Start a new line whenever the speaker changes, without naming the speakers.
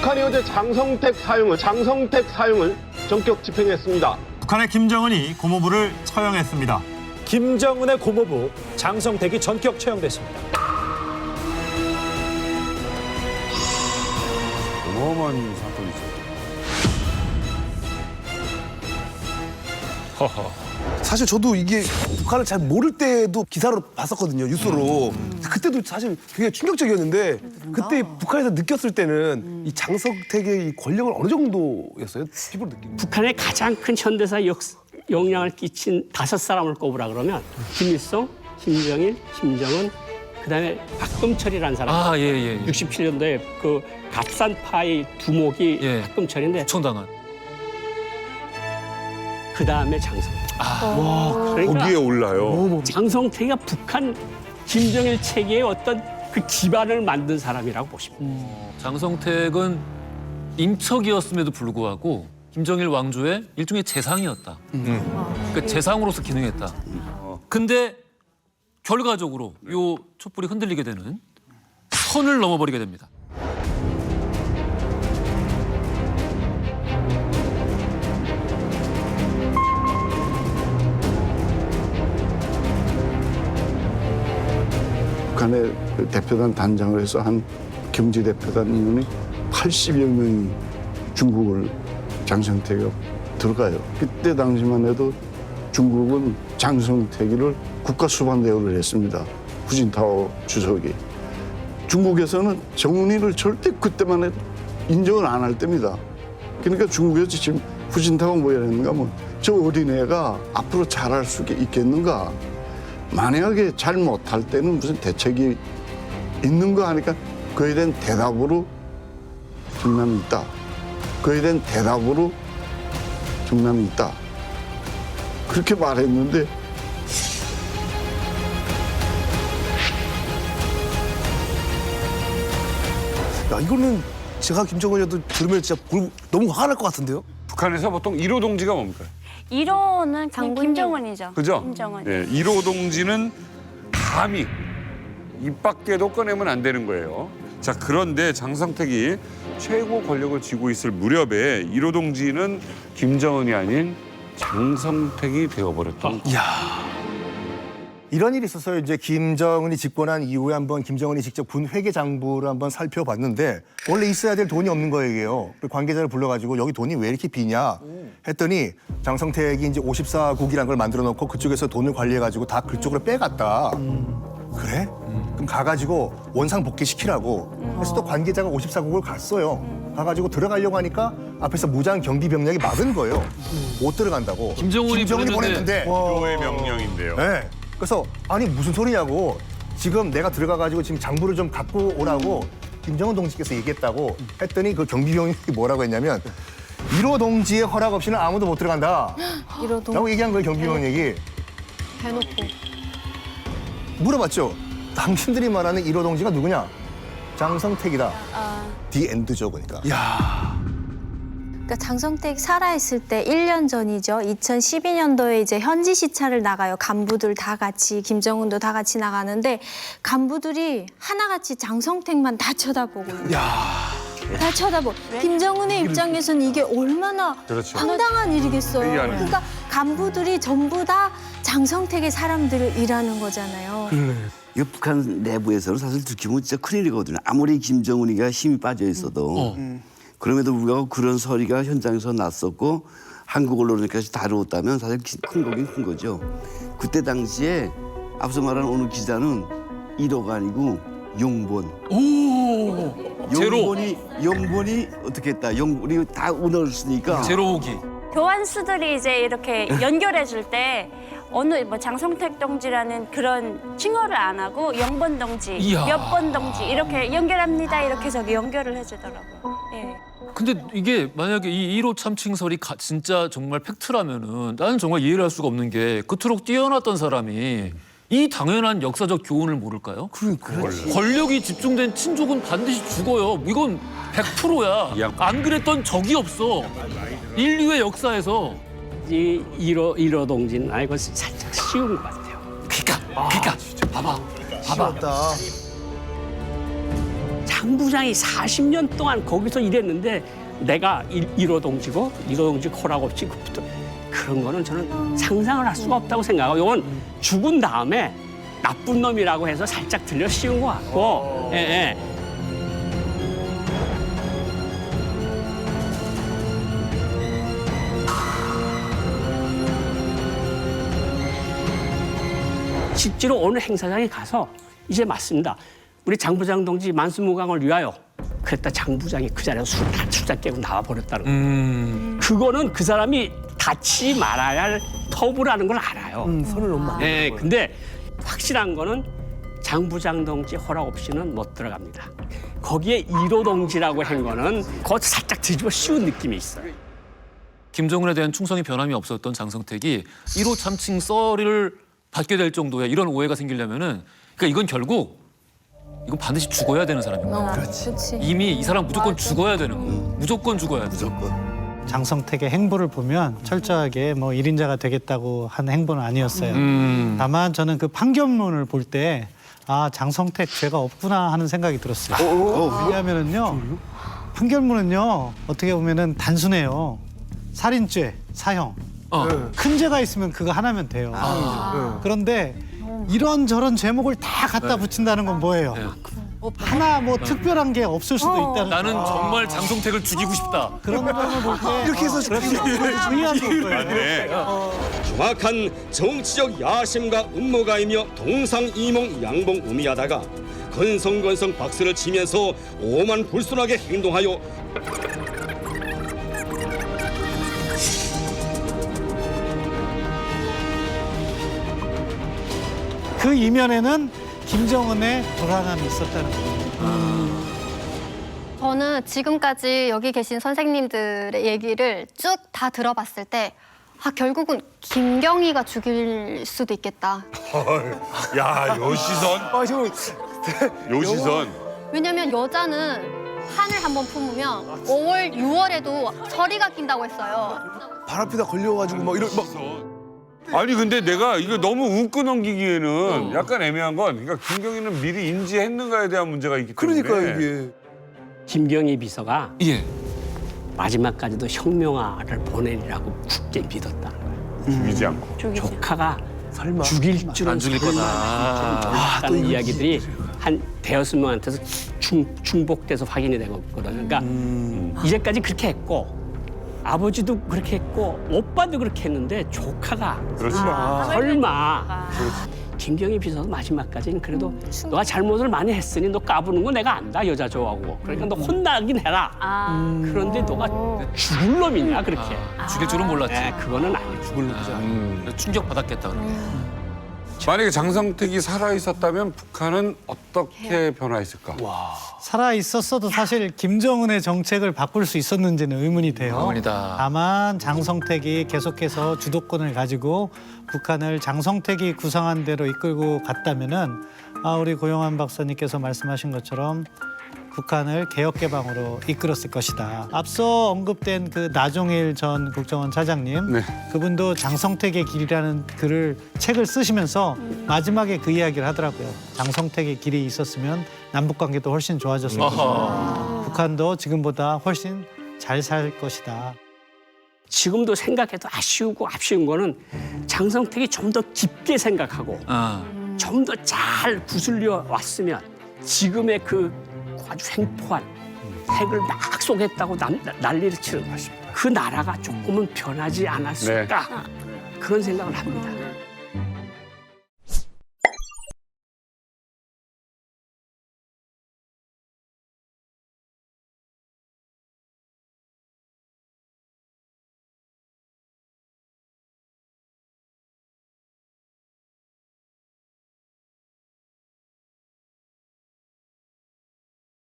북한이 어제 장성택 사용을 전격 집행했습니다.
북한의 김정은이 고모부를 처형했습니다.
김정은의 고모부 장성택이 전격 처형됐습니다.
어마어마한 사건이죠.
사실 저도 이게 북한을 잘 모를 때도 기사로 봤었거든요, 뉴스로. 그때도 사실 굉장히 충격적이었는데 그때 북한에서 느꼈을 때는 이 장성택의 이 권력은 어느 정도였어요? 피부로 느끼는.
북한의 가장 큰 현대사 영향을 끼친 5사람을 꼽으라 그러면 김일성, 김정일, 김정은, 그다음에 박금철이라는 사람. 67년도에 그 갑산파의 두목이 박금철인데
청당한.
그다음에 장성택.
거기에 올라요.
장성택이가 북한 김정일 체계의 어떤 그 기반을 만든 사람이라고 보십니다.
장성택은 인척이었음에도 불구하고 김정일 왕조의 일종의 재상이었다. 그러니까 재상으로서 기능했다. 근데 결과적으로 요 촛불이 흔들리게 되는 선을 넘어버리게 됩니다.
북한의 대표단 단장을 해서 한 경제대표단 인원이 80여 명이 중국을 장성택이 들어가요. 그때 당시만 해도 중국은 장성택이를 국가수반대우를 했습니다. 후진타오 주석이. 중국에서는 정은이를 절대 그때만 해도 인정을 안 할 때입니다. 그러니까 중국에서 지금 후진타오 뭐 이랬는가 뭐 저 어린애가 앞으로 잘할 수 있겠는가. 만약에 잘 못할 때는 무슨 대책이 있는가 하니까 그에 대한 대답으로 정남이 있다. 그에 대한 대답으로 정남이 있다. 그렇게 말했는데
야, 이거는 제가 김정은이라도 들으면 진짜 너무 화가 날 것 같은데요?
북한에서 보통 1호 동지가 뭡니까?
1호는 김정은이죠.
그죠?
김정은.
예, 1호 동지는 감히 입 밖에도 꺼내면 안 되는 거예요. 자, 그런데 장성택이 최고 권력을 쥐고 있을 무렵에 1호 동지는 김정은이 아닌 장성택이 되어버렸던 거예요.
이런 일이 있어서 이제 김정은이 집권한 이후에 한번 김정은이 직접 군 회계장부를 한번 살펴봤는데 원래 있어야 될 돈이 없는 거예요. 관계자를 불러가지고 여기 돈이 왜 이렇게 비냐 했더니 장성택이 이제 54국이라는 걸 만들어 놓고 그쪽에서 돈을 관리해가지고 다 그쪽으로 빼갔다. 그래? 그럼 가가지고 원상 복귀시키라고. 그래서 또 관계자가 54국을 갔어요. 가가지고 들어가려고 하니까 앞에서 무장 경비 병력이 막은 거예요. 못 들어간다고.
김정은이
보냈는데.
1호의 명령인데요.
네. 그래서 아니 무슨 소리냐고 지금 내가 들어가가지고 지금 장부를 좀 갖고 오라고 김정은 동지께서 얘기했다고 했더니 그 경비병이 뭐라고 했냐면 1호 동지의 허락 없이는 아무도 못 들어간다
1호 동.
라고 얘기한 거예요 경비병 얘기.
대놓고.
물어봤죠. 당신들이 말하는 1호 동지가 누구냐? 장성택이다. 디 엔드죠 그러니까.
그러니까 장성택 살아있을 때 1년 전이죠. 2012년도에 이제 현지 시찰을 나가요. 간부들 다 같이, 김정은도 다 같이 나가는데 간부들이 하나같이 장성택만 다 쳐다보고 있는 거예요. 다 쳐다보고. 김정은의 입장에서는 이게 얼마나
그렇죠.
황당한 일이겠어요.
회의하는
그러니까 간부들이 전부 다 장성택의 사람들을 일하는 거잖아요.
이거 북한 내부에서는 사실 들키면 진짜 큰일이거든요. 아무리 김정은이가 힘이 빠져 있어도 그럼에도 불구하고 그런 소리가 현장에서 났었고 한국 언론에까지 다루었다면 사실 큰 거긴 큰 거죠. 그때 당시에 앞서 말한 어느 기자는 1호가 아니고 용본.
제로.
용본이 어떻게 했다. 우리 다 운었으니까.
제로 오기.
교환수들이 이제 이렇게 연결해 줄 때 어느 뭐 장성택 동지라는 그런 칭호를 안 하고 영번 동지,
이야.
몇 번 동지 이렇게 연결합니다. 이렇게 해서 연결을 해주더라고요. 예.
근데 이게 만약에 이 1호 참칭설이 진짜 정말 팩트라면은 나는 정말 이해를 할 수가 없는 게 그토록 뛰어났던 사람이 이 당연한 역사적 교훈을 모를까요?
그러니까.
권력이 집중된 친족은 반드시 죽어요. 이건 100%야. 안 그랬던 적이 없어. 인류의 역사에서.
이 1호 동지는 이거 살짝 쉬운 것 같아요.
그러니까 봐봐.
쉬웠다.
장 부장이 40년 동안 거기서 일했는데 내가 1호 동지고 1호 동지 허락 없이 그런 거는 저는 상상을 할 수가 없다고 생각하고 이건 죽은 다음에 나쁜 놈이라고 해서 살짝 들려 씌운 것 같고 예, 예. 실제로 어느 행사장에 가서 이제 맞습니다. 우리 장 부장 동지 만수무강을 위하여 그랬다 장 부장이 그 자리에서 술잔 깨고 나와버렸다는 거예요. 그거는 그 사람이 닿지 말아야 할 터부라는 걸 알아요.
손을 너무 많이.
네, 근데 확실한 거는 장 부장 동지 허락 없이는 못 들어갑니다. 거기에 1호 동지라고 한 거는 그거 살짝 뒤집어 씌운 느낌이 있어요.
김정은에 대한 충성이 변함이 없었던 장성택이 1호 참칭 썰을 받게 될 정도의 이런 오해가 생기려면은 그러니까 이건 결국 이건 반드시 죽어야 되는 사람입니다.
그렇지.
이미 이 사람 무조건 죽어야 되는 거예요. 무조건 죽어야 돼요.
장성택의 행보를 보면 철저하게 뭐 1인자가 되겠다고 한 행보는 아니었어요. 다만 저는 그 판결문을 볼 때 아, 장성택 죄가 없구나 하는 생각이 들었어요. 왜냐하면은요, 판결문은요, 어떻게 보면은 단순해요. 살인죄, 사형. 큰 죄가 있으면 그거 하나면 돼요. 그런데 이런저런 제목을 다 갖다 붙인다는 건 뭐예요? 하나 뭐 특별한 게 없을 수도 있다는
나는 정말 장성택을 죽이고 싶다.
그런 부분을 볼 때
이렇게 해서
중요한 거예요.
정확한 정치적 야심과 음모가이며 동상이몽 양봉음이하다가 건성건성 박수를 치면서 오만불순하게 행동하여
그 이면에는 김정은의 불안함이 있었다는 거예요.
저는 지금까지 여기 계신 선생님들의 얘기를 쭉 다 들어봤을 때 아, 결국은 김경희가 죽일 수도 있겠다.
야, 요 시선. 요 시선.
왜냐면 여자는 한을 한번 품으면 5월, 6월에도 서리가 낀다고 했어요.
발 앞에다 걸려가지고 막 이런 막.
아니 근데 내가 이거 너무 웃고 넘기기에는 약간 애매한 건 그러니까 김경희는 미리 인지했는가에 대한 문제가 있기 때문에.
그러니까 이게.
김경희 비서가
예.
마지막까지도 혁명화를 보내리라고 굳게 믿었다는 거예요.
죽이지 않고.
조카가
설마.
죽일 줄은
안 죽일 거다.
또 이야기들이 한 대여섯 명한테서 중복돼서 확인이 되거든요. 그러니까 이제까지 그렇게 했고 아버지도 그렇게 했고 오빠도 그렇게 했는데 조카가
그렇지.
설마 김경희 비서도 마지막까지는 그래도 너가 잘못을 많이 했으니 너 까부는 거 내가 안다 여자 좋아하고 그러니까 너 혼나긴 해라. 그런데 너가 죽을 놈이냐 그렇게.
죽일 줄은 몰랐지.
네, 그거는 아니에요. 죽을 놈이죠.
충격 받았겠다.
만약에 장성택이 살아 있었다면 북한은 어떻게 변화했을까?
살아 있었어도 사실 김정은의 정책을 바꿀 수 있었는지는 의문이 돼요.
의문이다.
다만 장성택이 계속해서 주도권을 가지고 북한을 장성택이 구상한 대로 이끌고 갔다면은 우리 고영한 박사님께서 말씀하신 것처럼 북한을 개혁개방으로 이끌었을 것이다. 앞서 언급된 그 나종일 전 국정원 차장님,
네.
그분도 장성택의 길이라는 책을 쓰시면서 마지막에 그 이야기를 하더라고요. 장성택의 길이 있었으면 남북관계도 훨씬 좋아졌을 것이다. 북한도 지금보다 훨씬 잘 살 것이다.
지금도 생각해도 아쉬운 거는 장성택이 좀 더 깊게 생각하고 좀 더 잘 구슬려 왔으면 지금의 그 아주 횡포한 핵을 막 쏘겠다고 난리를 치는 그 나라가 조금은 변하지 않았을까 그런 생각을 합니다.